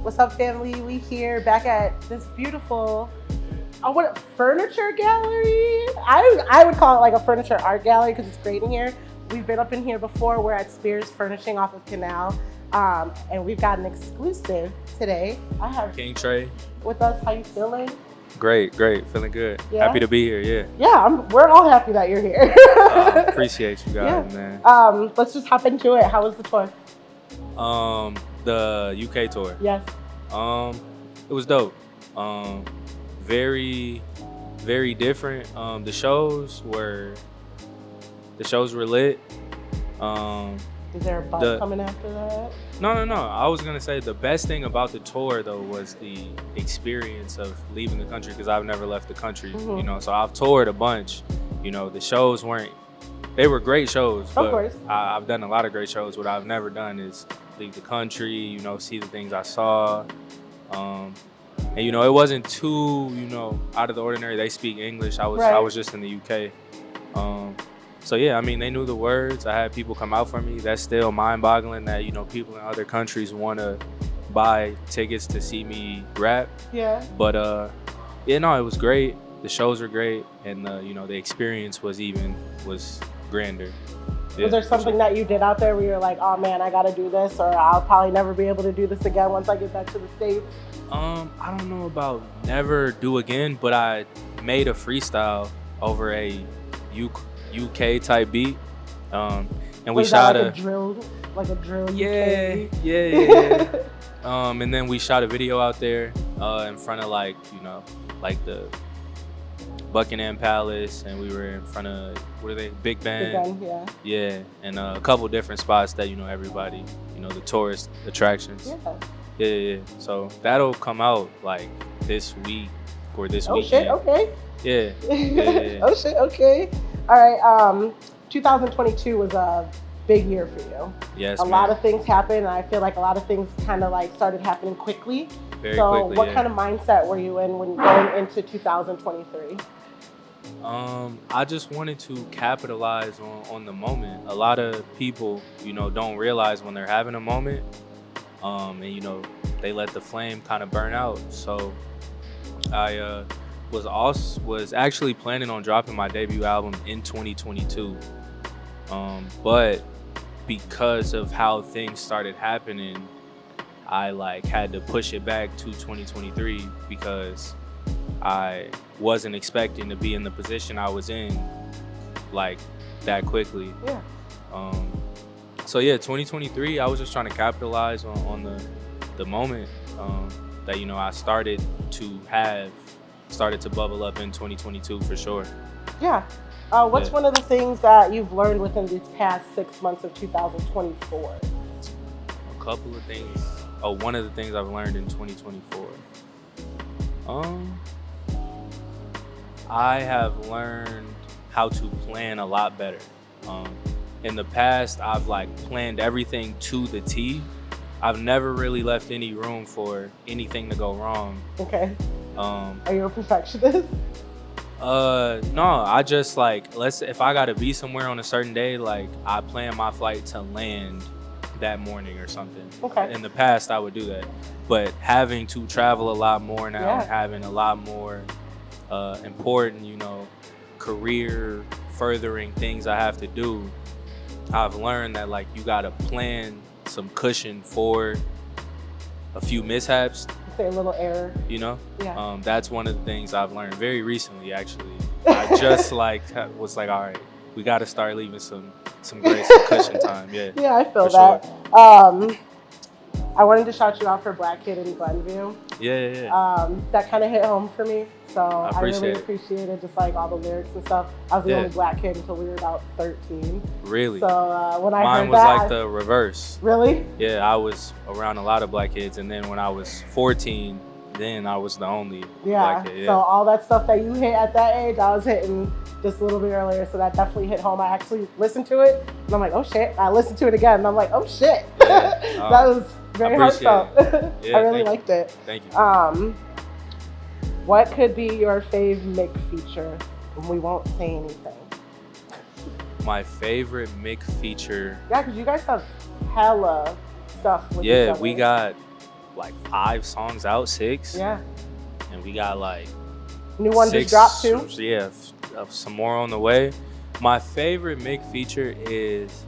What's up, family? We here back at this beautiful, what, furniture gallery? I would call it like a furniture art gallery because it's great in here. We've been up in here before. We're at SPEARS Furnishing off of Canal, and we've got an exclusive today. I have KingTrey with us. How you feeling? Great, feeling good. Yeah? Happy to be here. Yeah. Yeah, we're all happy that you're here. Appreciate you guys, yeah. man. Let's just hop into it. How was the tour? The UK tour. Yes. It was dope. Very different. The shows were lit. Is there a bus coming after that? No. I was gonna say the best thing about the tour though was the experience of leaving the country, because I've never left the country. Mm-hmm. You know, so I've toured a bunch. You know, the shows they were great shows, but of course. I've done a lot of great shows. What I've never done is leave the country, you know, see the things I saw. And, you know, it wasn't too, you know, out of the ordinary. They speak English. I was just in the UK. So, yeah, I mean, they knew the words. I had people come out for me. That's still mind-boggling that, you know, people in other countries want to buy tickets to see me rap. Yeah. But, yeah, no, it was great. The shows were great. And, you know, the experience was grander. Yeah, was there something that you did out there where you're like, oh man, I gotta do this, or I'll probably never be able to do this again once I get back to the States? I don't know about never do again, but I made a freestyle over a UK type beat. And we shot a drill. Yeah. And then we shot a video out there in front of, like, you know, like the Buckingham Palace, and we were in front of, what are they, Big Ben, yeah, and a couple different spots that, you know, everybody, you know, the tourist attractions. Yeah. So that'll come out like this week or this weekend. Oh shit, okay. Yeah. Oh shit, okay. All right. 2022 was a big year for you. Yes. A lot of things happened, and I feel like a lot of things kind of like started happening quickly. Very quickly. What kind of mindset were you in when going into 2023? I just wanted to capitalize on the moment. A lot of people, you know, don't realize when they're having a moment, and, you know, they let the flame kind of burn out. So I was actually planning on dropping my debut album in 2022, but because of how things started happening, I like had to push it back to 2023 because I wasn't expecting to be in the position I was in like that quickly. Yeah. So yeah, 2023, I was just trying to capitalize on the moment that, you know, I started to bubble up in 2022 for sure. Yeah. What's one of the things that you've learned within these past 6 months of 2024? A couple of things. One of the things I've learned in 2024. I have learned how to plan a lot better. In the past, I've like planned everything to the T. I've never really left any room for anything to go wrong. Okay. Are you a perfectionist? No, I just like, if I gotta be somewhere on a certain day, like I plan my flight to land that morning or something. Okay. In the past, I would do that. But having to travel a lot more now, and having a lot more important, you know, career furthering things I have to do, I've learned that like you gotta plan some cushion for a few mishaps. Say a little error. You know? Yeah. That's one of the things I've learned very recently, actually. I just was like, all right, we gotta start leaving some grace, some cushion time. Yeah. Yeah, I feel that. Sure. I wanted to shout you out for Black Kid in Glenview. Yeah. That kind of hit home for me. So I really it. appreciated just like all the lyrics and stuff. I was the only Black kid until we were about 13. Really? So when I Mine heard was that, like the reverse. Really? Yeah, I was around a lot of Black kids, and then when I was 14, then I was the only Black kid. Yeah. So all that stuff that you hit at that age, I was hitting just a little bit earlier. So that definitely hit home. I actually listened to it, and I'm like, oh shit. I listened to it again, and I'm like, oh shit. Yeah. That was very heartfelt. Yeah, I really liked it. Thank you. What could be your fave Mick feature? And we won't say anything. My favorite Mick feature. Yeah, because you guys have hella stuff with each Yeah, other. we got like 5 songs out, 6. Yeah. And we got like New one 6, just dropped too. Yeah, some more on the way. My favorite Mick feature is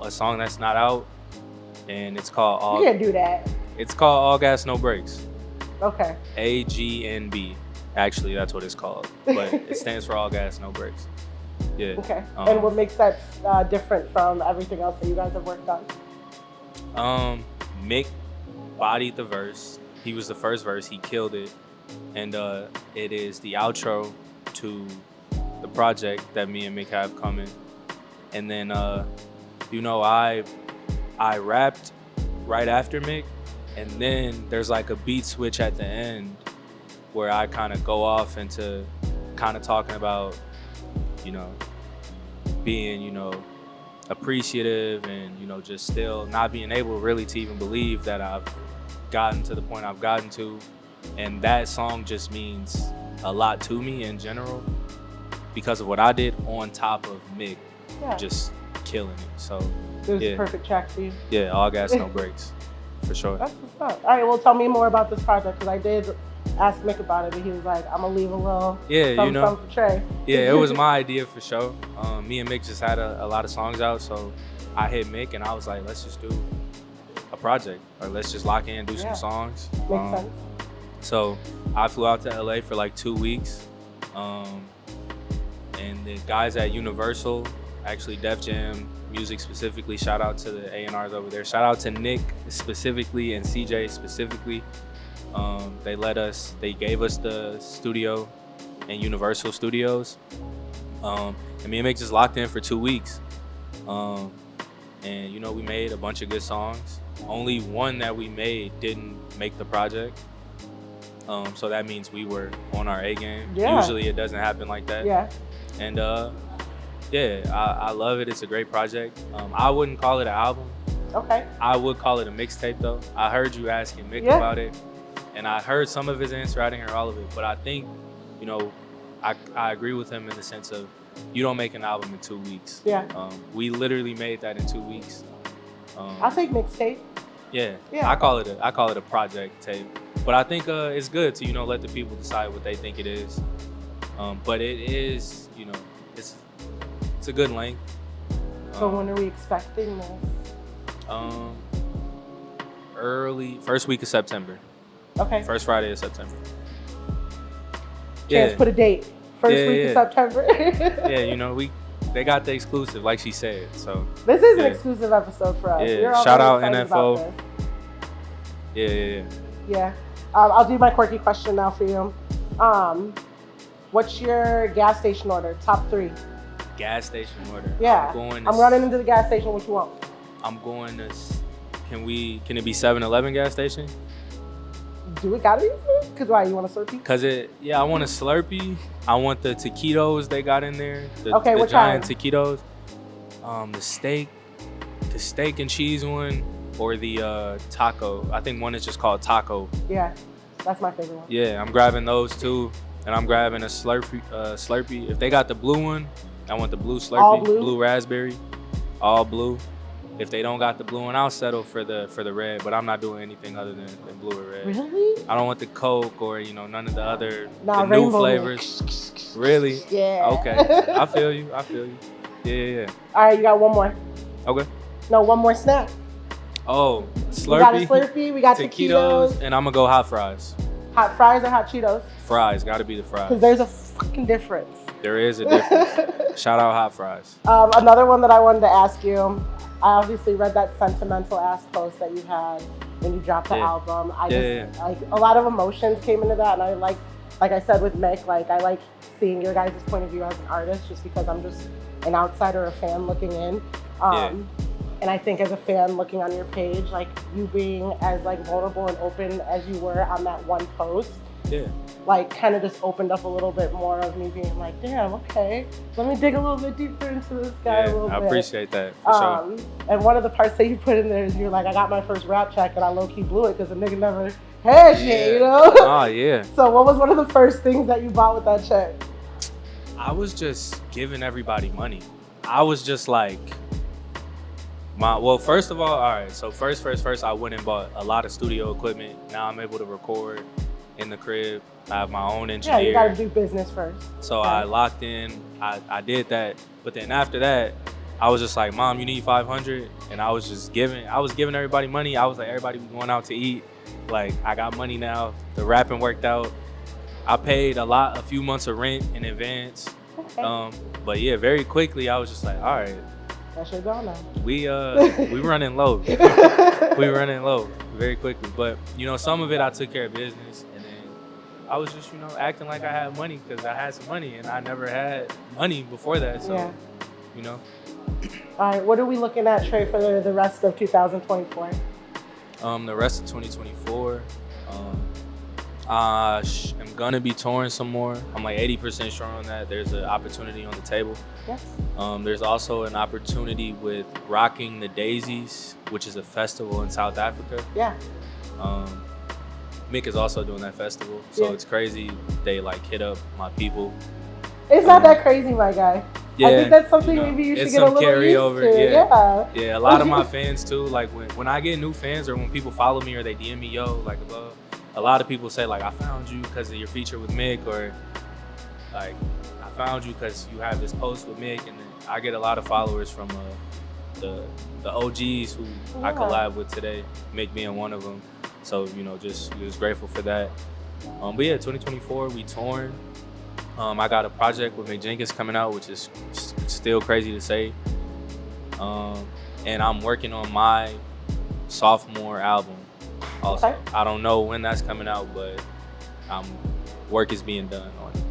a song that's not out, and it's called You can't do that. It's called All Gas No Brakes. Okay. AGNB. Actually, that's what it's called, but it stands for All Gas No Brakes. Yeah. Okay. And what makes that different from everything else that you guys have worked on? Mick bodied the verse. He was the first verse. He killed it, and it is the outro to the project that me and Mick have coming. And then, you know, I rapped right after Mick, and then there's like a beat switch at the end where I kind of go off into kind of talking about, you know, being, you know, appreciative and, you know, just still not being able really to even believe that I've gotten to the point I've gotten to. And that song just means a lot to me in general because of what I did on top of Mick just killing it. So it was a perfect track for you. Yeah, All Gas No Brakes, for sure. That's what's up. All right, well, tell me more about this project, because I did ask Mick about it, but he was like, I'm gonna leave a little something for Trey. Yeah, it was my idea for sure. Me and Mick just had a lot of songs out, so I hit Mick and I was like, let's just do a project, or let's just lock in, do some songs. Makes sense. So I flew out to LA for like 2 weeks, and the guys at Universal, actually Def Jam Music specifically, shout out to the A&Rs over there. Shout out to Nick specifically and CJ specifically. They gave us the studio in Universal Studios. And me and Mick just locked in for 2 weeks. And you know, we made a bunch of good songs. Only one that we made didn't make the project. So that means we were on our A game. Yeah. Usually it doesn't happen like that. Yeah. And I love it. It's a great project. I wouldn't call it an album. Okay. I would call it a mixtape though. I heard you asking Mick about it, and I heard some of his answer. I didn't hear all of it, but I think, you know, I agree with him in the sense of you don't make an album in 2 weeks. Yeah. We literally made that in 2 weeks. I'll take mixtape. Yeah. I call it a project tape, but I think it's good to, you know, let the people decide what they think it is. But it is, you know, it's a good length. So when are we expecting this? Early first week of September. Okay. First Friday of September. Chance put a date. First week of September. Yeah, you know, they got the exclusive, like she said. So this is an exclusive episode for us. Yeah. Shout out NFO. Yeah. I'll do my quirky question now for you. What's your gas station order? Top 3. Gas station order. Yeah. I'm running into the gas station. What you want? I'm going to. Can it be 7-Eleven gas station? Do it gotta be? Cause why? You want a Slurpee? Cause I want a Slurpee. I want the taquitos they got in there. The what giant kind? Taquitos. The steak and cheese one, or the taco. I think one is just called taco. Yeah, that's my favorite one. Yeah, I'm grabbing those two, and I'm grabbing a Slurpee. If they got the blue one, I want the blue Slurpee. All blue? Blue raspberry, all blue. If they don't got the blue one, I'll settle for the red, but I'm not doing anything other than blue or red. Really? I don't want the Coke or, you know, none of the other the new flavors. Really? Yeah. Okay. I feel you. Yeah. All right, you got one more. Okay. No, one more snack. Oh, Slurpee. We got a Slurpee, we got taquitos. And I'm going to go hot fries. Hot fries or hot Cheetos? Fries. Got to be the fries. Because there's a fucking difference. There is a difference. Shout out hot fries. Another one that I wanted to ask you. I obviously read that sentimental ass post that you had when you dropped the album. Like a lot of emotions came into that, and I like I said with Mick, like I like seeing your guys' point of view as an artist, just because I'm just an outsider, a fan looking in. And I think as a fan looking on your page, like you being as like vulnerable and open as you were on that one post, like kind of just opened up a little bit more of me being like, damn, okay, let me dig a little bit deeper into this guy a little bit. I appreciate that, for sure. And one of the parts that you put in there is you're like, I got my first rap check and I low-key blew it because the nigga never had shit, you know? Oh, yeah. So what was one of the first things that you bought with that check? I was just giving everybody money. I was just like, Well, first of all right. So first, I went and bought a lot of studio equipment. Now I'm able to record in the crib. I have my own engineer. Yeah, you gotta do business first. So I locked in. I did that. But then after that, I was just like, Mom, you need 500, and I was giving everybody money. I was like, everybody was going out to eat. Like, I got money now. The rapping worked out. I paid a few months of rent in advance. Okay. But yeah, very quickly I was just like, all right, That should go now. we running low. We running low very quickly. But you know, some of it I took care of business, and then I was just, you know, acting like I had money because I had some money, and I never had money before that. So, Yeah. you know. All right, what are we looking at, Trey, for the rest of 2024? The rest of 2024, I'm gonna be touring some more. I'm like 80% sure on that. There's an opportunity on the table. Yes. There's also an opportunity with rocking the Daisies, which is a festival in South Africa. Yeah. Mick is also doing that festival, so Yeah. it's crazy. They like hit up my people. It's not that crazy, my guy. Yeah, I think that's something you know, maybe you should it's get a some little carryover. used to. Yeah, a lot of my fans too. Like when I get new fans or when people follow me or they DM me, yo, like above, a lot of people say like, I found you because of your feature with Mick, or like I found you because you have this post with Mick, and then I get a lot of followers from the OGs who I collab with today, Mick being one of them. So you know, just grateful for that. But yeah, 2024 we touring. I got a project with Mick Jenkins coming out, which is still crazy to say. And I'm working on my sophomore album also. Okay. I don't know when that's coming out, but work is being done on it.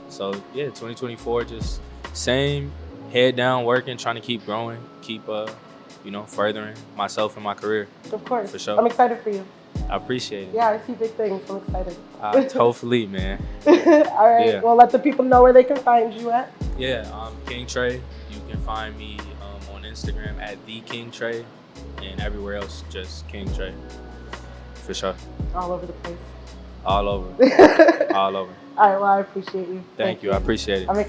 So yeah, 2024, just same, head down, working, trying to keep growing, keep you know, furthering myself in my career. Of course. For sure. I'm excited for you. I appreciate it. Yeah, I see big things. I'm excited. Hopefully, man. All right. Yeah. Well, let the people know where they can find you at. Yeah, KingTrey. You can find me on Instagram at the KingTrey, and everywhere else just KingTrey. For sure. All over the place. All over. All over. All right. Well, I appreciate you. Thank you. I appreciate it. I'm